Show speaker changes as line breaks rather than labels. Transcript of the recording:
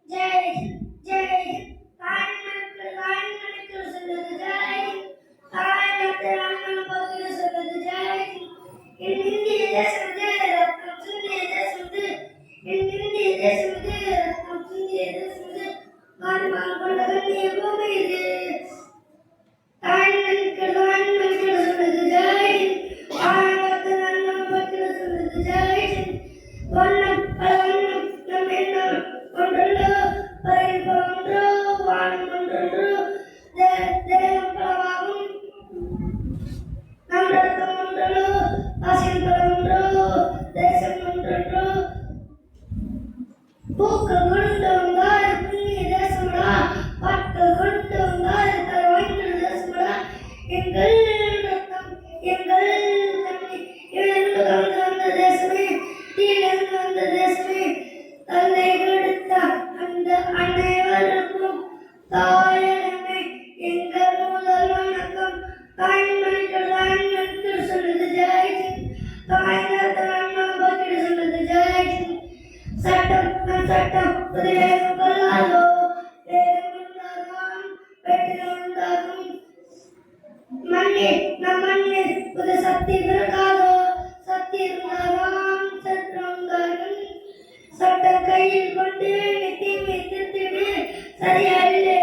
ஜெய் ஜெய் தாய்மனுக்கு சொல்லுது ஜெய் தாயகத்தை அண்ணன் பகிர சொல்லுது ஜெய் என் இந்திய தேசம் இது ரத்தம் சிந்திய தேசம் இது என் இந்திய தேசம் இது ரத்தம் சிந்திய தேசம் இது மாறுபாடு கொண்ட கண்ணிய பூமி இது தாய்மனுக்கு சொல்லுது ஜெய் தாயகத்தை அண்ணன் பகிர சொல்லுது ஜெய் வண்ணம் பலவண்ணம் நம் எண்ணம் ஒன்றொன்று பறையில் ஒன்று வானம் ஒன்றொன்று தேவம் பலவாகும் நம் ரத்தம் ஒன்றொன்று ஆசிரியர் பல ஒன்று தேசம் ஒன்றொன்று பூக்கள் கொண்டு வந்தார் புண்ணிய தேசமடா பாட்கள் கொண்டு வந்தார் தலை வாய்ந்த தேசமடா எங்கள் ரத்தம் எங்கள் கண்ணி இழந்து கலந்து வந்த தேசமே தீயிலிருந்து வந்த தேசமே தன்னை கொடுத்த அந்த அனைவருக்கும் தாயகமே எங்கள் முதல் வணக்கம் தாய்மனுக்கு சொல்லுது ஜெயசிங் தாய்நாட்டு அண்ணன் பகிர சொல்லுது ஜெயசிங் சட்டம் நம் சட்டம் புதியம் கொள்ளாதோ வேதம் உண்டாகும் வெற்றிகள் உண்டாகும் மண்ணில் நம் மண்ணில் புது சக்தி பிறக்காதோ சக்தி இருந்தாலும் சற்று உண்டாகும் சட்டம் கையில் கொண்டு தீமை திருத்திடு சரியாயில்லை